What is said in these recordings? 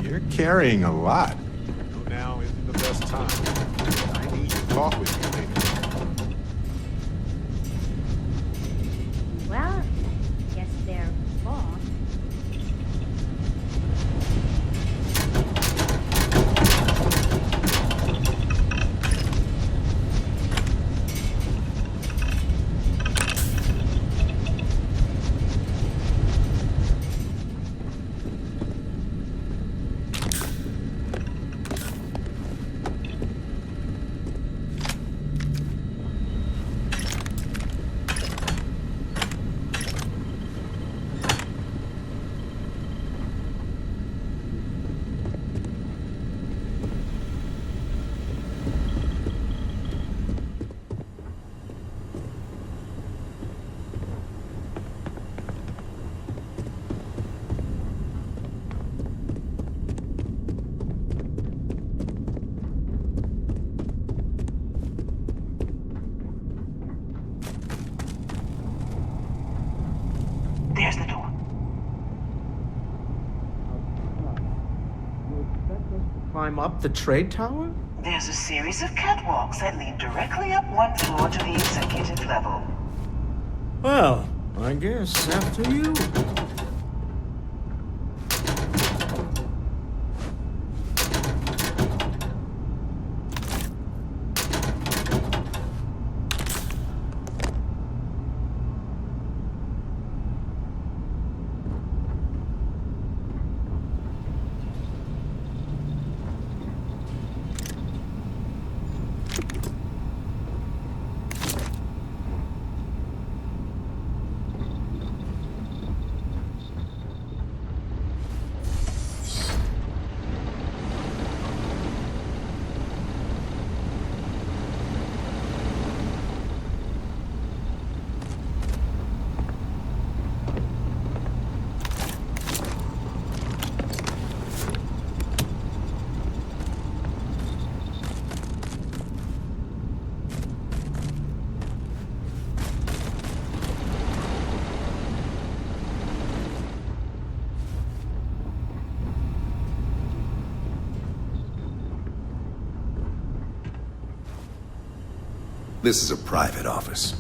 You're carrying a lot. Now isn't the best time. I need to talk with you later. Well, guess they're boss. There's the door. Climb up the trade tower? There's a series of catwalks that lead directly up one floor to the executive level. Well, I guess after you. This is a private office.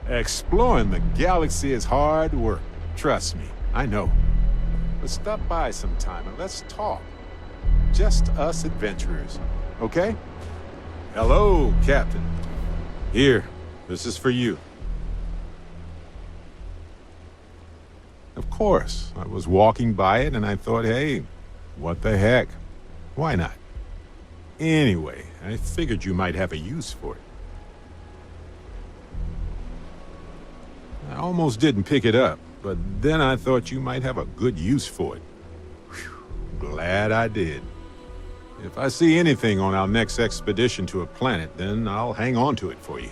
Exploring the galaxy is hard work. Trust me, I know. But stop by sometime and let's talk. Just us adventurers, okay? Hello, Captain. Here, this is for you. Of course, I was walking by it and I thought, hey, what the heck? Why not? Anyway, I figured you might have a use for it. I almost didn't pick it up, but then I thought you might have a good use for it. Whew, glad I did. If I see anything on our next expedition to a planet, then I'll hang on to it for you.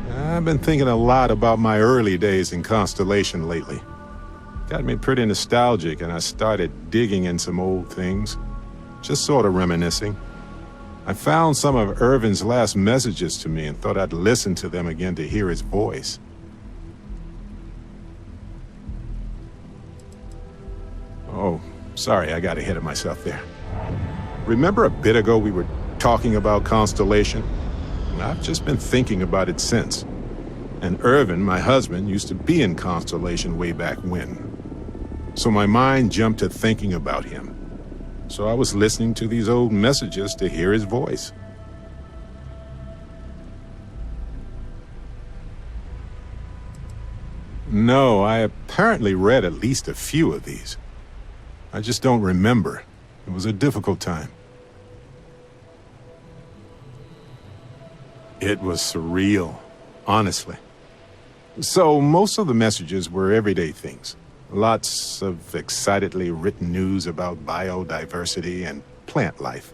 I've been thinking a lot about my early days in Constellation lately. Got me pretty nostalgic, and I started digging in some old things, just sort of reminiscing. I found some of Irvin's last messages to me and thought I'd listen to them again to hear his voice. Oh, sorry, I got ahead of myself there. Remember a bit ago we were talking about Constellation? I've just been thinking about it since. And Irvin, my husband, used to be in Constellation way back when. So my mind jumped to thinking about him. So I was listening to these old messages to hear his voice. No, I apparently read at least a few of these. I just don't remember. It was a difficult time. It was surreal, honestly. So most of the messages were everyday things. Lots of excitedly written news about biodiversity and plant life.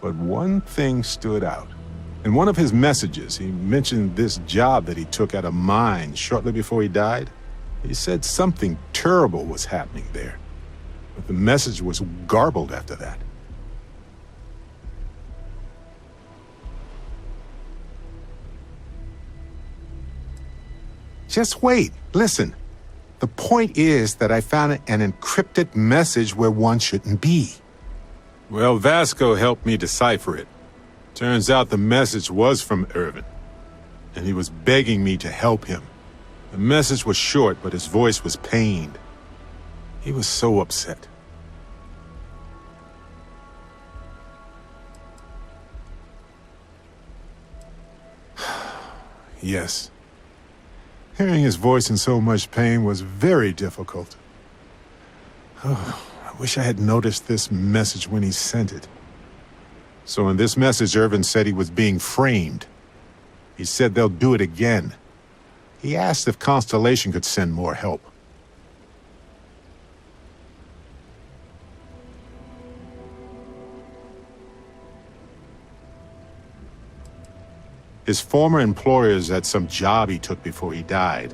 But one thing stood out. In one of his messages, he mentioned this job that he took at a mine shortly before he died. He said something terrible was happening there, but the message was garbled after that. Just wait, listen. The point is that I found an encrypted message where one shouldn't be. Well, Vasco helped me decipher it. Turns out the message was from Irvin, and he was begging me to help him. The message was short, but his voice was pained. He was so upset. Yes. Hearing his voice in so much pain was very difficult. Oh, I wish I had noticed this message when he sent it. So in this message, Irvin said he was being framed. He said they'll do it again. He asked if Constellation could send more help. His former employers had some job he took before he died.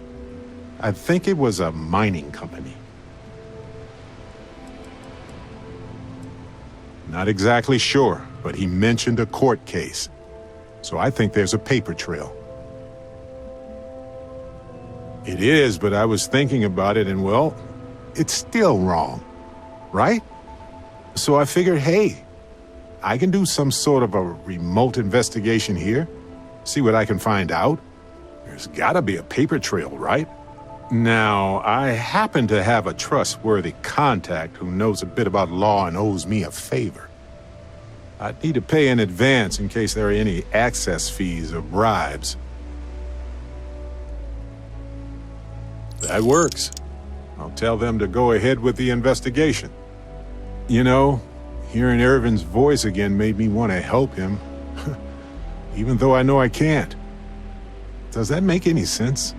I think it was a mining company. Not exactly sure, but he mentioned a court case. So I think there's a paper trail. It is, but I was thinking about it and, well, it's still wrong, right? So I figured, hey, I can do some sort of a remote investigation here. See what I can find out. There's gotta be a paper trail, right? Now, I happen to have a trustworthy contact who knows a bit about law and owes me a favor. I'd need to pay in advance in case there are any access fees or bribes. That works. I'll tell them to go ahead with the investigation. You know, hearing Irvin's voice again made me want to help him. Even though I know I can't. Does that make any sense?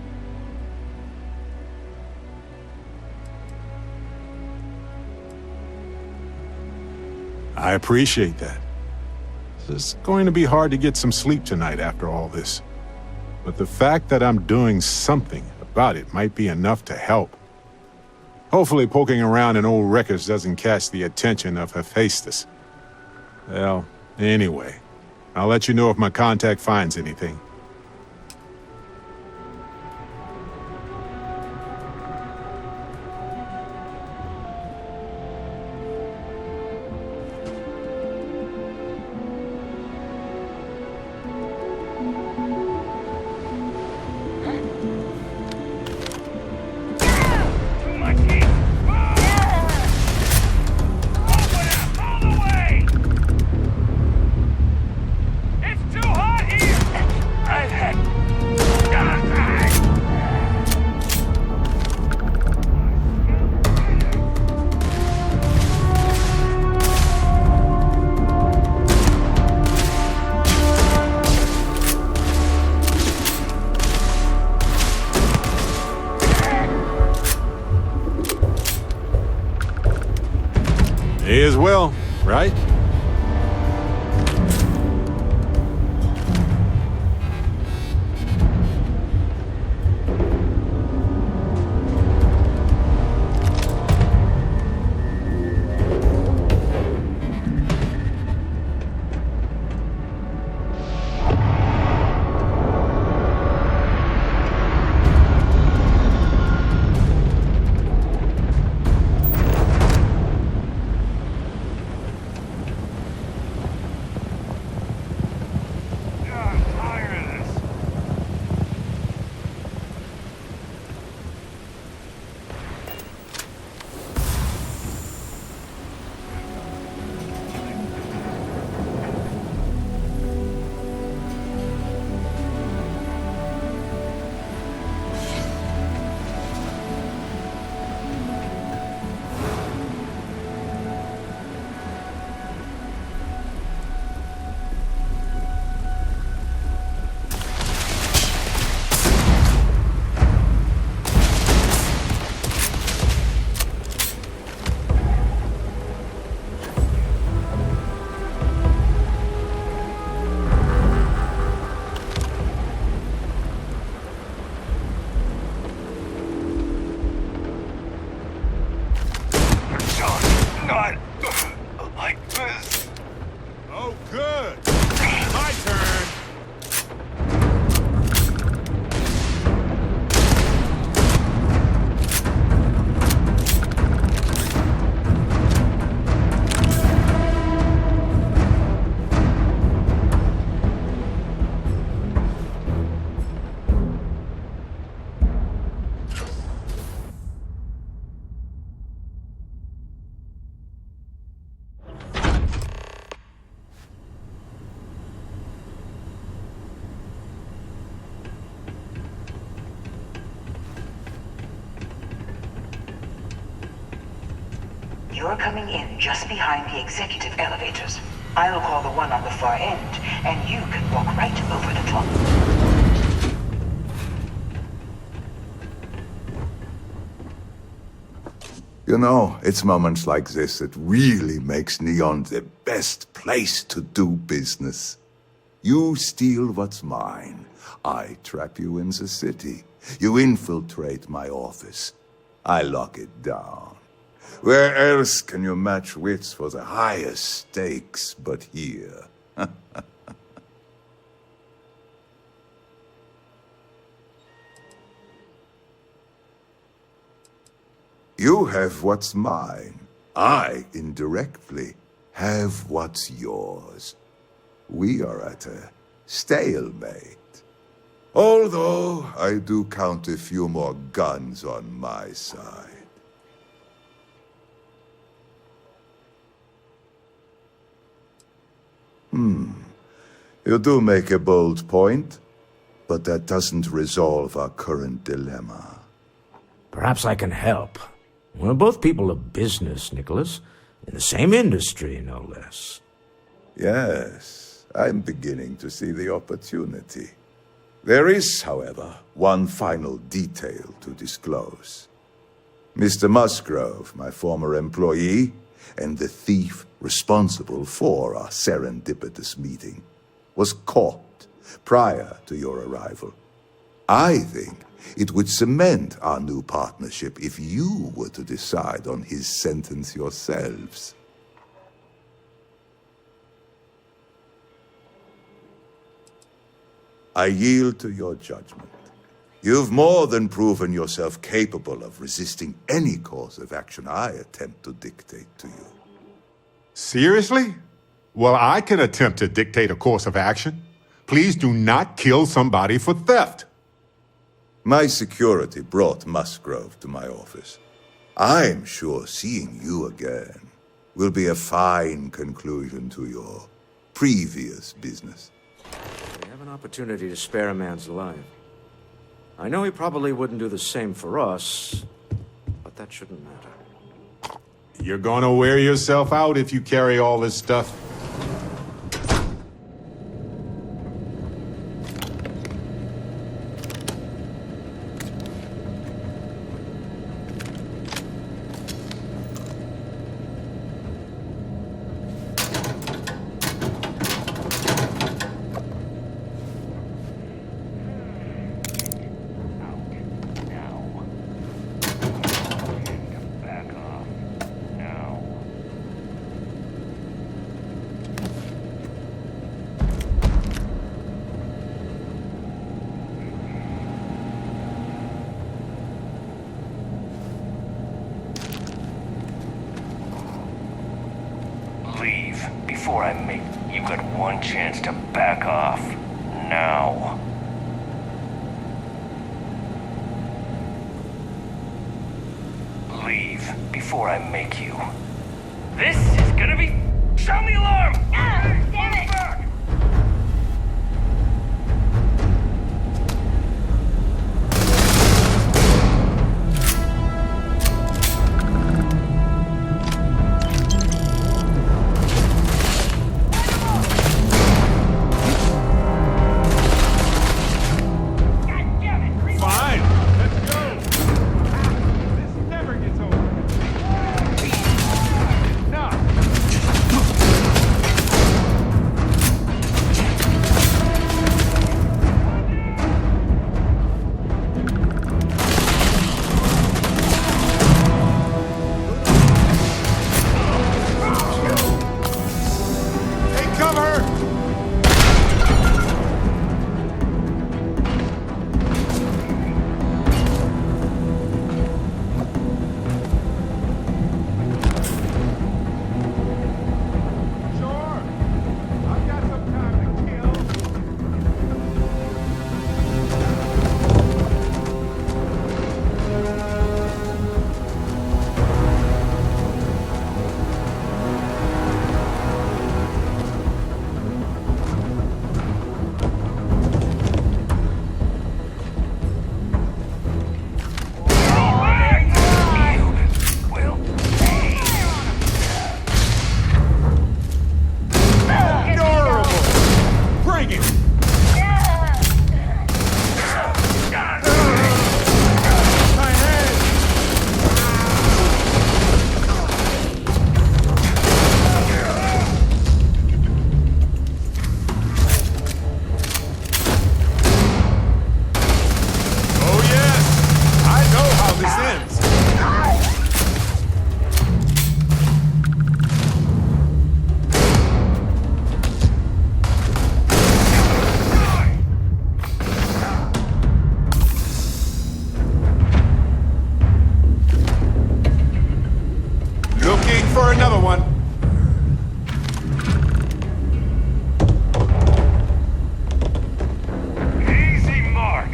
I appreciate that. It's going to be hard to get some sleep tonight after all this. But the fact that I'm doing something about it might be enough to help. Hopefully poking around in old records doesn't catch the attention of Hephaestus. Well, anyway. I'll let you know if my contact finds anything. May as well, right? You're coming in just behind the executive elevators. I'll call the one on the far end, and you can walk right over the top. You know, it's moments like this that really makes Neon the best place to do business. You steal what's mine. I trap you in the city. You infiltrate my office. I lock it down. Where else can you match wits for the highest stakes but here? You have what's mine. I, indirectly, have what's yours. We are at a stalemate. Although, I do count a few more guns on my side. You do make a bold point, but that doesn't resolve our current dilemma. Perhaps I can help. We're both people of business, Nicholas. In the same industry, no less. Yes, I'm beginning to see the opportunity. There is, however, one final detail to disclose. Mr. Musgrove, my former employee, and the thief responsible for our serendipitous meeting, was caught prior to your arrival. I think it would cement our new partnership if you were to decide on his sentence yourselves. I yield to your judgment. You've more than proven yourself capable of resisting any course of action I attempt to dictate to you. Seriously? Well, I can attempt to dictate a course of action. Please do not kill somebody for theft. My security brought Musgrove to my office. I'm sure seeing you again will be a fine conclusion to your previous business. We have an opportunity to spare a man's life. I know he probably wouldn't do the same for us, but that shouldn't matter. You're gonna wear yourself out if you carry all this stuff. Leave before I make... You got one chance to back off. Now. Leave before I make you. This is gonna be... Sound the alarm! Damn it! Back! Fine, let's go. This never gets old. Enough. for another one. Easy, Mark.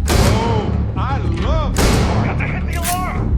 Oh, I love Got to hit the alarm.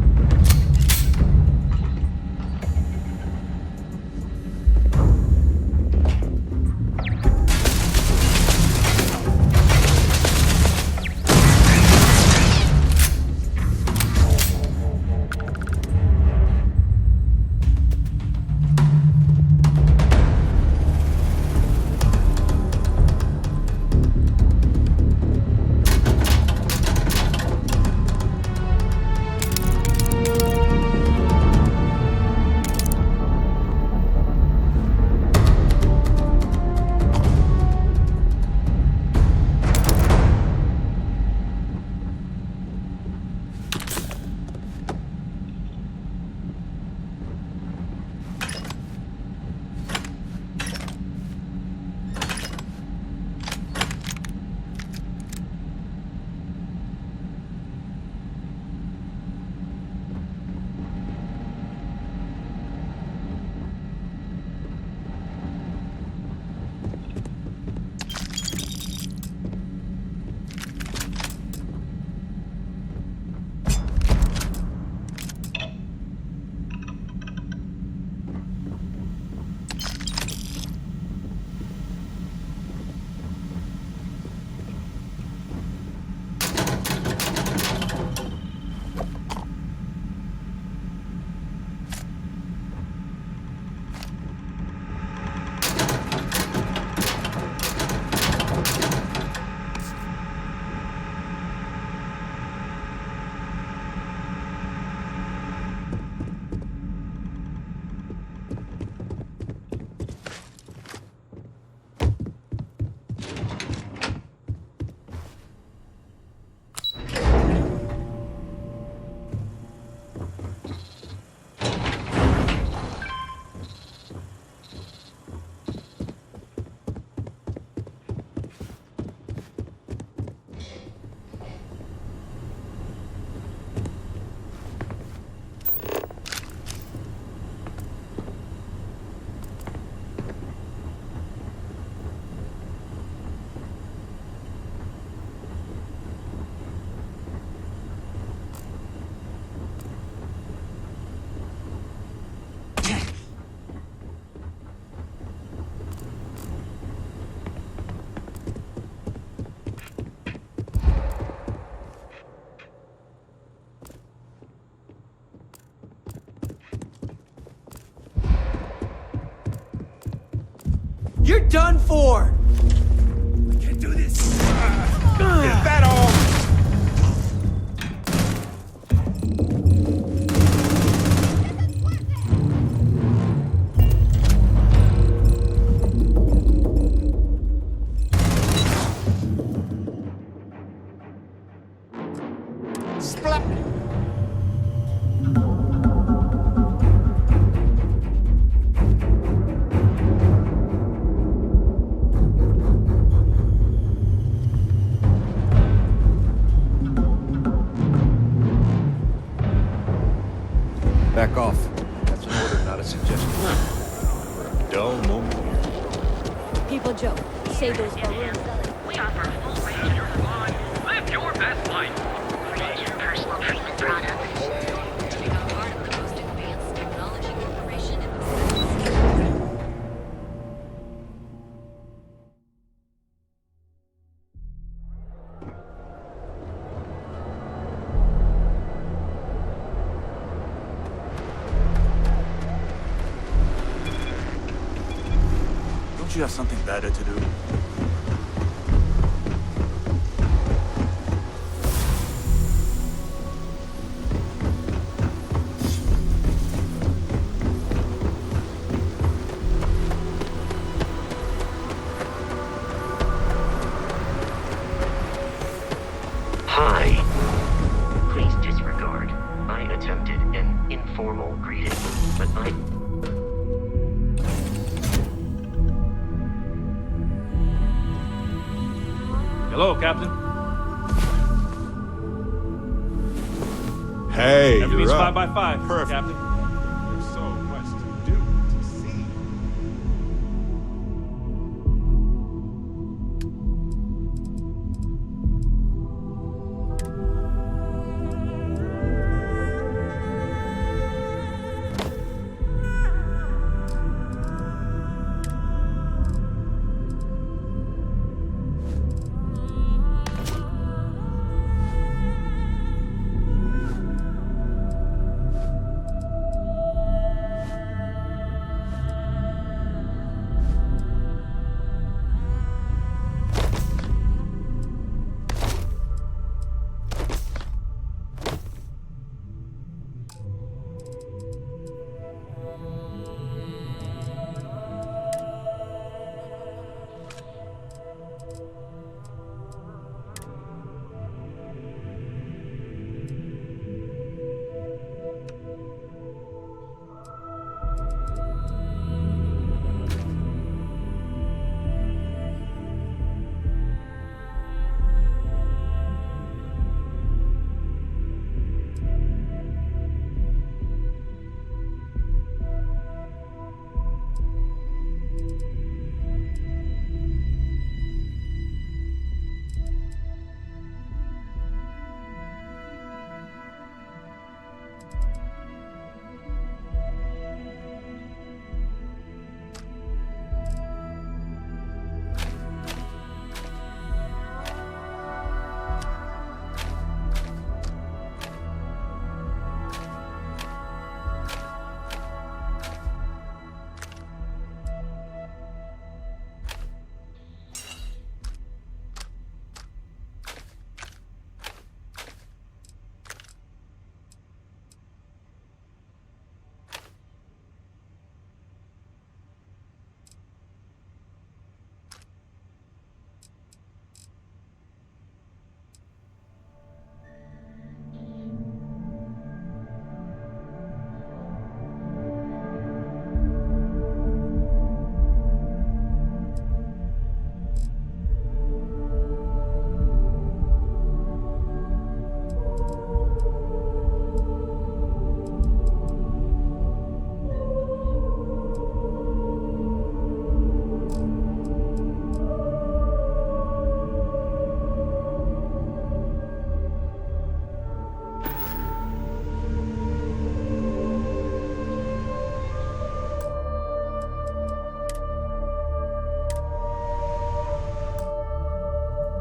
You're done for! Can't do this. Is that all? Back off. That's an order, not a suggestion. Dull moment here. People joke. Say those balloons. We offer a full range of your fun. Live your best life. Create your personal treatment products. To become part of the most advanced technology corporation in the world. Don't you have something better to do? Hi. Please disregard. I attempted an informal greeting, but I... Hello, Captain. Hey, Everything's you're up. 5 by 5, Perfect. Captain.